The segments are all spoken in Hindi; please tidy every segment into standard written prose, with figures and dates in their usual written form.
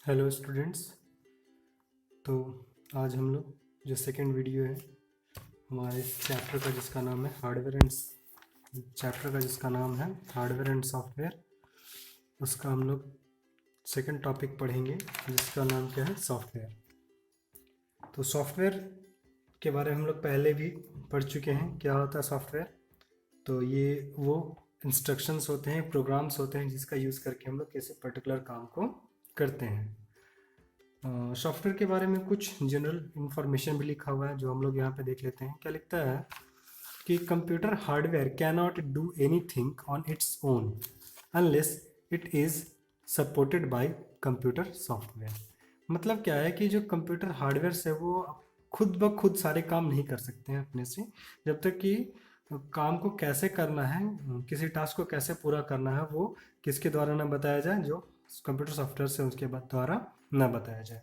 Hello students. तो आज हम लोग जो सेकंड वीडियो है हमारे चैप्टर का जिसका नाम है हार्डवेयर एंड सॉफ्टवेयर, उसका हम लोग सेकंड टॉपिक पढ़ेंगे जिसका नाम क्या है, सॉफ्टवेयर। तो सॉफ्टवेयर के बारे में हम लोग पहले भी पढ़ चुके हैं, क्या होता है सॉफ्टवेयर। तो ये वो इंस्ट्रक्शंस होते हैं, प्रोग्राम्स होते हैं जिसका यूज़ करके हम लोग किसी पर्टिकुलर काम को करते हैं। सॉफ्टवेयर के बारे में कुछ जनरल इंफॉर्मेशन भी लिखा हुआ है जो हम लोग यहाँ पे देख लेते हैं। क्या लिखता है कि computer hardware can not do anything on its own unless it is supported by computer software. मतलब क्या है कि जो कंप्यूटर हार्डवेयर से वो खुद ब खुद सारे काम नहीं कर सकते हैं अपने से, जब तक कि काम को कैसे करना है, किसी टास्क को कैसे पूरा करना है, वो किसके द्वारा ना बताया जाए, जो कंप्यूटर सॉफ्टवेयर से उसके द्वारा ना बताया जाए।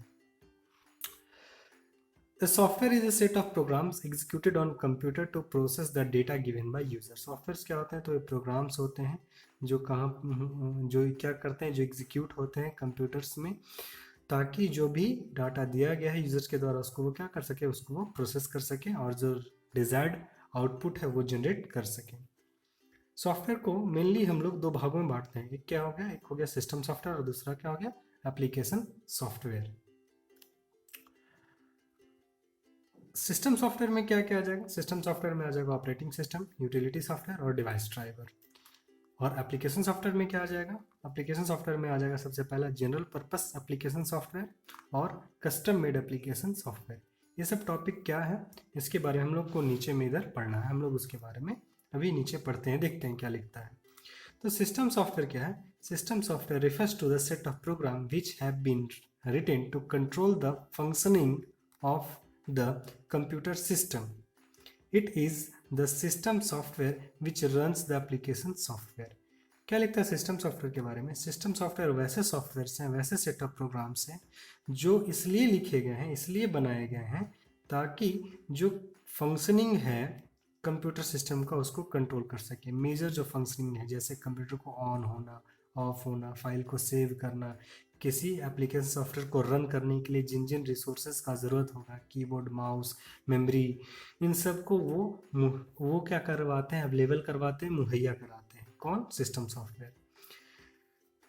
A software is a set of programs executed on computer to process the data given by user. Softwares क्या होते हैं? तो ये प्रोग्राम्स होते हैं जो जो क्या करते हैं, जो एग्जीक्यूट होते हैं कंप्यूटर्स में, ताकि जो भी डाटा दिया गया है यूजर्स के द्वारा उसको वो क्या कर सके, उसको वो प्रोसेस कर सके और जो डिजायर्ड आउटपुट है वो जनरेट कर सके। सॉफ्टवेयर को मेनली हम लोग दो भागों में बांटते हैं। एक क्या हो गया, एक हो गया सिस्टम सॉफ्टवेयर और दूसरा क्या हो गया, एप्लीकेशन सॉफ्टवेयर। सिस्टम सॉफ्टवेयर में क्या क्या आ जाएगा? सिस्टम सॉफ्टवेयर में आ जाएगा ऑपरेटिंग सिस्टम, यूटिलिटी सॉफ्टवेयर और डिवाइस ड्राइवर। और एप्लीकेशन सॉफ्टवेयर में क्या आ जाएगा? एप्लीकेशन सॉफ्टवेयर में आ जाएगा सबसे पहला जनरल पर्पस एप्लीकेशन सॉफ्टवेयर और कस्टम मेड एप्लीकेशन सॉफ्टवेयर। ये सब टॉपिक क्या है, इसके बारे में हम लोग को नीचे में इधर पढ़ना है। हम लोग उसके बारे में अभी नीचे पढ़ते हैं, देखते हैं क्या लिखता है। तो सिस्टम सॉफ्टवेयर क्या है? System software refers to the set of program which have been written to control the functioning of the computer system. It is the system software which runs the application software. क्या लिखता है सिस्टम सॉफ्टवेयर के बारे में? सिस्टम सॉफ्टवेयर वैसे सॉफ्टवेयर हैं, वैसे सेट ऑफ प्रोग्राम्स हैं जो इसलिए लिखे गए हैं, इसलिए बनाए गए हैं ताकि जो फंक्शनिंग है कंप्यूटर सिस्टम का उसको कंट्रोल कर सके। मेजर जो फंक्शनिंग है, जैसे कंप्यूटर को ऑन होना, ऑफ होना, फाइल को सेव करना, किसी एप्लीकेशन सॉफ्टवेयर को रन करने के लिए जिन जिन रिसोर्सेज का ज़रूरत होगा, कीबोर्ड, माउस, मेमोरी, इन सब को वो क्या करवाते हैं, अवेलेबल करवाते हैं, मुहैया कराते हैं। कौन? System software.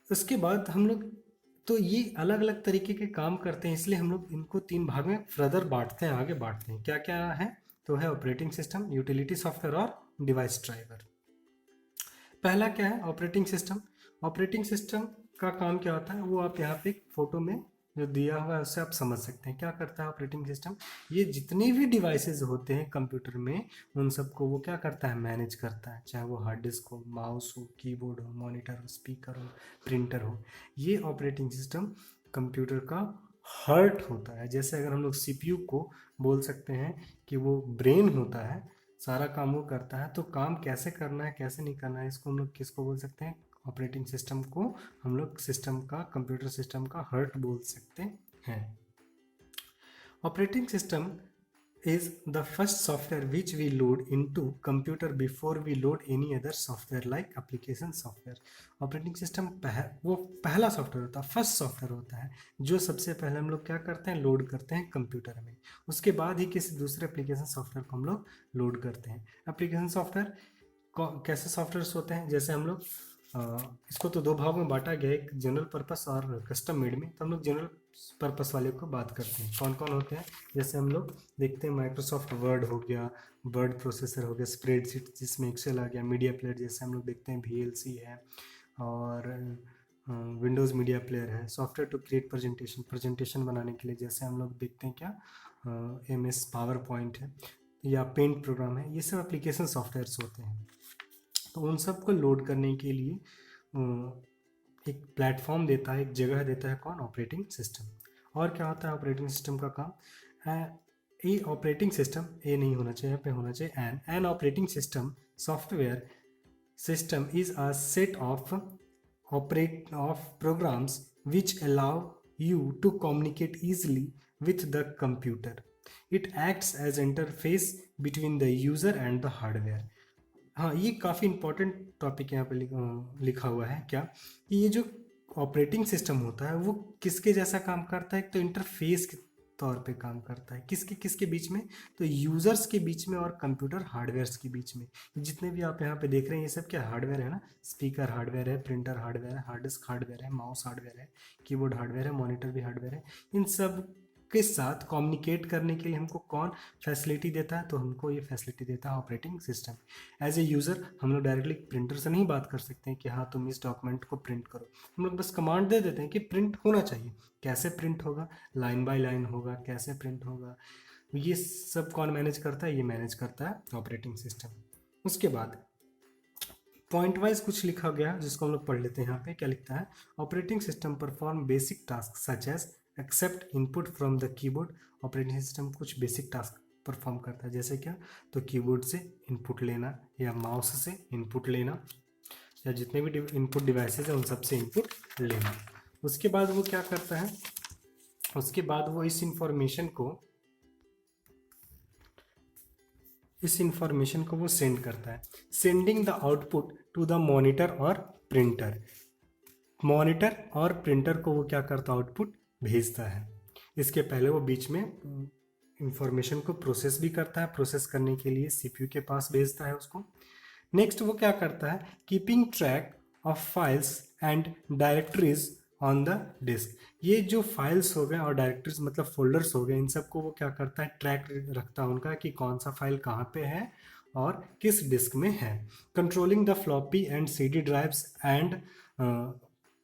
उसके बाद हम लोग, तो ये अलग अलग तरीके के काम करते हैं, इसलिए हम लोग इनको तीन भाग में फर्दर बांटते हैं, आगे बांटते हैं। क्या क्या है? तो है ऑपरेटिंग सिस्टम, यूटिलिटी सॉफ्टवेयर और डिवाइस ड्राइवर। पहला क्या है? Operating system. ऑपरेटिंग सिस्टम का काम क्या होता है वो आप यहाँ पे फोटो में जो दिया हुआ है उससे आप समझ सकते हैं। क्या करता है ऑपरेटिंग सिस्टम? ये जितने भी डिवाइसेस होते हैं कंप्यूटर में उन सबको वो क्या करता है, मैनेज करता है। चाहे वो हार्ड डिस्क हो, माउस हो, कीबोर्ड हो, मॉनिटर हो, स्पीकर हो, प्रिंटर हो, ये ऑपरेटिंग सिस्टम कंप्यूटर का हार्ट होता है। जैसे अगर हम लोग सीपीयू को बोल सकते हैं कि वो ब्रेन होता है, सारा काम वो करता है। तो काम कैसे करना है, कैसे नहीं करना है, इसको हम लोग किसको बोल सकते हैं? ऑपरेटिंग सिस्टम को हम लोग सिस्टम का, कंप्यूटर सिस्टम का हार्ट बोल सकते हैं। Operating system is the first software which we load into computer before we load any other software like application software. Operating system वो पहला सॉफ्टवेयर होता है, फर्स्ट सॉफ्टवेयर होता है जो सबसे पहले हम लोग क्या करते हैं, लोड करते हैं कंप्यूटर में। उसके बाद ही किसी दूसरे एप्लीकेशन सॉफ्टवेयर को हम लोग लोड करते हैं। एप्लीकेशन सॉफ्टवेयर कैसे सॉफ्टवेयर होते हैं? जैसे हम लोग इसको तो दो भाग में बांटा गया, एक जनरल पर्पस और कस्टम मेड में। तो हम लोग जनरल पर्पस वाले को बात करते हैं। कौन कौन होते हैं? जैसे हम लोग देखते हैं माइक्रोसॉफ्ट वर्ड हो गया, वर्ड प्रोसेसर हो गया, स्प्रेडशीट जिसमें एक्सेल आ गया, मीडिया प्लेयर जैसे हम लोग देखते हैं VLC है, और विंडोज़ मीडिया प्लेयर है। सॉफ्टवेयर टू क्रिएट प्रेजेंटेशन बनाने के लिए जैसे हम लोग देखते हैं क्या, MS पावर पॉइंट है या पेंट प्रोग्राम है। ये सब एप्लीकेशन सॉफ्टवेयर्स होते हैं। तो उन सब को लोड करने के लिए एक प्लेटफॉर्म देता है, एक जगह देता है। कौन? Operating system. और क्या होता है ऑपरेटिंग सिस्टम का काम? ए ऑपरेटिंग सिस्टम, ए नहीं होना चाहिए, पे होना चाहिए an operating system software system is a set of programs which allow you to communicate easily with the computer. It acts as interface between the user and the hardware. हाँ, ये काफ़ी इंपॉर्टेंट टॉपिक यहाँ पे लिखा हुआ है। क्या कि ये जो ऑपरेटिंग सिस्टम होता है वो किसके जैसा काम करता है, एक तो इंटरफेस के तौर पे काम करता है, किसके किसके बीच में, तो यूजर्स के बीच में और कंप्यूटर हार्डवेयर्स के बीच में। जितने भी आप यहाँ पे देख रहे हैं ये सब क्या हार्डवेयर है ना, स्पीकर हार्डवेयर है, प्रिंटर हार्डवेयर है, हार्ड डिस्क हार्डवेयर है, माउस हार्डवेयर है, कीबोर्ड हार्डवेयर है, मॉनिटर भी हार्डवेयर है। इन सब के साथ कम्युनिकेट करने के लिए हमको कौन फैसिलिटी देता है, तो हमको ये फैसिलिटी देता है operating system. As a user हम लोग डायरेक्टली प्रिंटर से नहीं बात कर सकते हैं कि हाँ तुम इस डॉक्यूमेंट को प्रिंट करो, हम लोग बस कमांड दे देते हैं कि प्रिंट होना चाहिए। कैसे प्रिंट होगा, लाइन बाय लाइन होगा, कैसे प्रिंट होगा, ये सब कौन मैनेज करता है, ये मैनेज करता है ऑपरेटिंग सिस्टम। उसके बाद पॉइंट वाइज कुछ लिखा गया जिसको हम लोग पढ़ लेते हैं। यहाँ पे क्या लिखता है, operating system perform basic task such as accept input from the keyboard. Operating system कुछ बेसिक टास्क परफॉर्म करता है, जैसे क्या, तो कीबोर्ड से इनपुट लेना या माउस से इनपुट लेना या जितने भी इनपुट डिवाइसेज हैं उन सब से इनपुट लेना। उसके बाद वो क्या करता है, उसके बाद वो इस इंफॉर्मेशन को वो सेंड करता है, sending the output to the monitor और प्रिंटर। मॉनिटर और प्रिंटर को वो क्या करता है, आउटपुट भेजता है। इसके पहले वो बीच में इंफॉर्मेशन को प्रोसेस भी करता है, प्रोसेस करने के लिए सीपीयू के पास भेजता है उसको। नेक्स्ट वो क्या करता है, keeping track of files and directories on the disk. ये जो फाइल्स हो गए और डायरेक्टरीज मतलब फोल्डर्स हो गए, इन सबको वो क्या करता है, ट्रैक रखता है उनका कि कौन सा फाइल कहाँ पे है और किस डिस्क में है। Controlling the floppy and CD drives and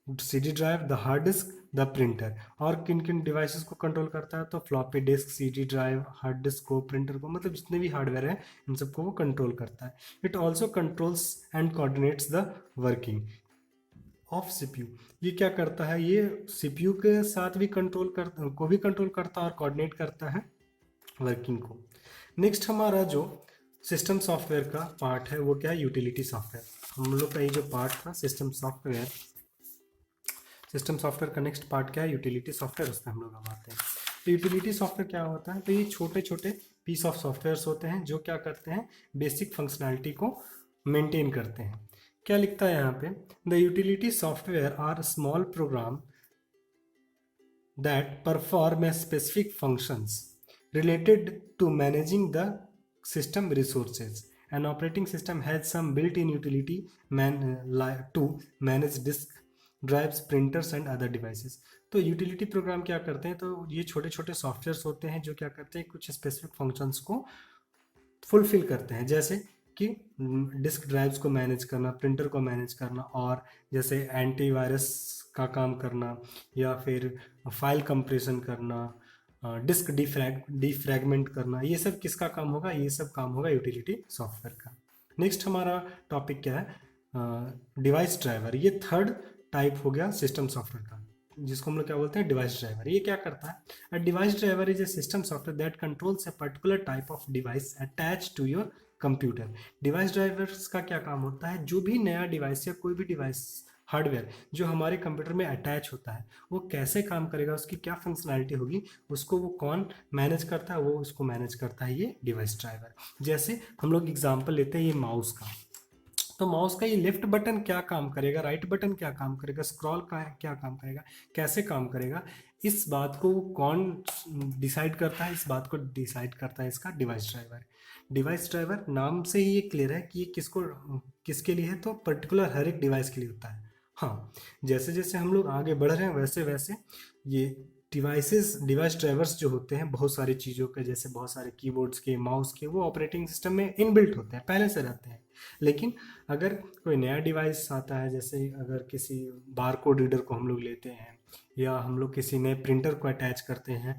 CD drive, the hard disk, the printer. और किन किन डिवाइसेस को कंट्रोल करता है, तो floppy disk, CD drive, hard disk को, प्रिंटर को, मतलब जितने भी हार्डवेयर है इन सबको वो कंट्रोल करता है। It also controls and coordinates the working of CPU. ये क्या करता है, ये सीपीयू के साथ भी कंट्रोल करता है और कोऑर्डिनेट करता है वर्किंग को। नेक्स्ट हमारा जो सिस्टम सॉफ्टवेयर का पार्ट है वो क्या है, यूटिलिटी सॉफ्टवेयर। हम लोग का ये जो पार्ट था सिस्टम सॉफ्टवेयर का नेक्स्ट पार्ट क्या है, यूटिलिटी सॉफ्टवेयर, उसमें हम लोग अब आते हैं। तो यूटिलिटी सॉफ्टवेयर क्या होता है, तो ये छोटे छोटे पीस ऑफ सॉफ्टवेयर्स होते हैं जो क्या करते हैं, बेसिक फंक्शनैलिटी को मेंटेन करते हैं। क्या लिखता है यहाँ पे, the utility software are small program that perform as specific functions related to managing the system resources. An operating system has some built-in utility to manage disk drives, printers and other devices. तो यूटिलिटी प्रोग्राम क्या करते हैं, तो ये छोटे छोटे सॉफ्टवेयर्स होते हैं जो क्या करते हैं, कुछ स्पेसिफिक फंक्शंस को फुलफिल करते हैं, जैसे कि डिस्क ड्राइव्स को मैनेज करना, प्रिंटर को मैनेज करना, और जैसे एंटीवायरस का काम करना, या फिर फाइल कंप्रेशन करना, डिस्क डिफ्रैगमेंट करना। ये सब किसका काम होगा, ये सब काम होगा यूटिलिटी सॉफ्टवेयर का। नेक्स्ट हमारा टॉपिक क्या है, डिवाइस ड्राइवर। ये थर्ड टाइप हो गया सिस्टम सॉफ्टवेयर का, जिसको हम लोग क्या बोलते हैं, डिवाइस ड्राइवर। ये क्या करता है, a device driver is a system software that controls a particular type of device attach to your computer. Device drivers का क्या काम होता है, जो भी नया डिवाइस या कोई भी डिवाइस हार्डवेयर जो हमारे कंप्यूटर में अटैच होता है वो कैसे काम करेगा, उसकी क्या फंक्शनैलिटी होगी, उसको वो कौन मैनेज करता है, वो उसको मैनेज करता है ये डिवाइस ड्राइवर। जैसे हम लोग एग्जांपल लेते हैं ये माउस का, तो माउस का ये लेफ्ट बटन क्या काम करेगा, राइट बटन क्या काम करेगा, स्क्रॉल का क्या काम करेगा, कैसे काम करेगा, इस बात को कौन डिसाइड करता है, इस बात को डिसाइड करता है इसका डिवाइस ड्राइवर। डिवाइस ड्राइवर नाम से ही ये क्लियर है कि ये किसके लिए है, तो पर्टिकुलर हर एक डिवाइस के लिए होता है। हाँ, जैसे जैसे हम लोग आगे बढ़ रहे हैं वैसे वैसे ये डिवाइस ड्राइवर्स जो होते हैं बहुत सारी चीज़ों के, जैसे बहुत सारे कीबोर्ड्स के, माउस के, वो ऑपरेटिंग सिस्टम में इनबिल्ट होते हैं, पहले से रहते हैं। लेकिन अगर कोई नया डिवाइस आता है, जैसे अगर किसी बारकोड रीडर को हम लोग लेते हैं, या हम लोग किसी नए प्रिंटर को अटैच करते हैं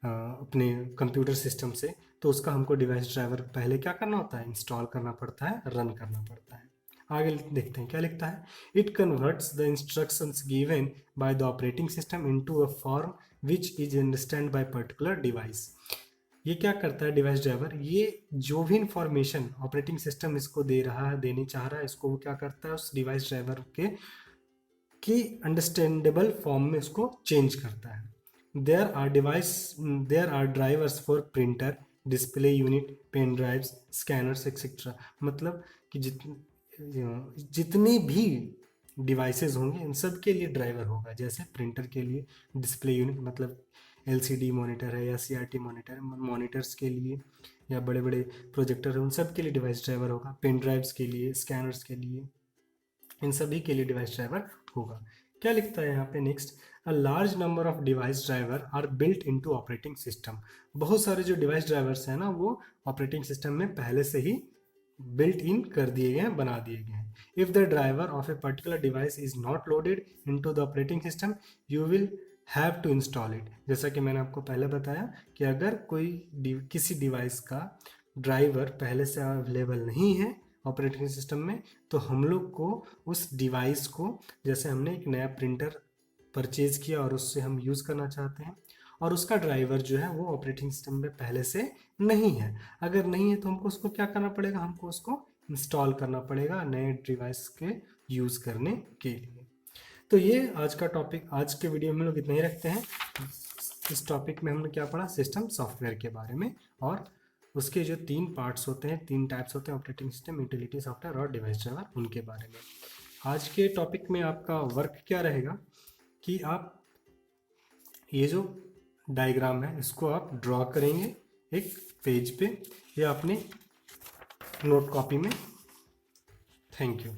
अपने कंप्यूटर सिस्टम से, तो उसका हमको डिवाइस ड्राइवर पहले क्या करना होता है, इंस्टॉल करना पड़ता है, रन करना पड़ता है। आगे देखते हैं क्या लिखता है, it converts the instructions given by the operating system into a form which is understand by particular device. ये क्या करता है डिवाइस ड्राइवर, ये जो भी इंफॉर्मेशन ऑपरेटिंग सिस्टम इसको दे रहा है, देनी चाह रहा है, इसको वो क्या करता है उस डिवाइस ड्राइवर के अंडरस्टैंडेबल फॉर्म में उसको चेंज करता है। There are drivers for printer, display unit, pen drives, scanners etcetera. मतलब कि जितनी भी डिवाइसेस होंगे इन सब के लिए ड्राइवर होगा। जैसे प्रिंटर के लिए डिस्प्ले यूनिट, मतलब एलसीडी मॉनिटर है या सीआरटी मॉनिटर है, मॉनिटर्स के लिए या बड़े बड़े प्रोजेक्टर है, उन सब के लिए डिवाइस ड्राइवर होगा। पेन ड्राइव्स के लिए, स्कैनर्स के लिए, इन सभी के लिए डिवाइस ड्राइवर होगा। क्या लिखता है यहाँ पे next, a large number of device driver are built into operating system. बहुत सारे जो डिवाइस ड्राइवर्स हैं ना वो ऑपरेटिंग सिस्टम में पहले से ही बिल्ट इन कर दिए गए हैं, बना दिए गए हैं। If the driver of a particular device is not loaded into the operating system you will have to install it. जैसा कि मैंने आपको पहले बताया कि अगर कोई किसी डिवाइस का ड्राइवर पहले से अवेलेबल नहीं है ऑपरेटिंग सिस्टम में, तो हम लोग को उस डिवाइस को, जैसे हमने एक नया प्रिंटर परचेज किया और उससे हम यूज़ करना चाहते हैं और उसका ड्राइवर जो है वो ऑपरेटिंग सिस्टम में पहले से नहीं है, अगर नहीं है तो हमको उसको क्या करना पड़ेगा, हमको उसको इंस्टॉल करना पड़ेगा नए डिवाइस के यूज़ करने के लिए। तो ये आज का टॉपिक, आज के वीडियो में हम लोग इतना ही रखते हैं। इस टॉपिक में हमने क्या पढ़ा, सिस्टम सॉफ्टवेयर के बारे में, और उसके जो 3 पार्ट्स होते हैं, 3 टाइप्स होते हैं, ऑपरेटिंग सिस्टम, यूटिलिटी सॉफ्टवेयर और डिवाइस ड्राइवर, उनके बारे में। आज के टॉपिक में आपका वर्क क्या रहेगा कि आप ये जो डायग्राम है इसको आप ड्रॉ करेंगे एक पेज पे या अपने नोट कॉपी में। Thank you.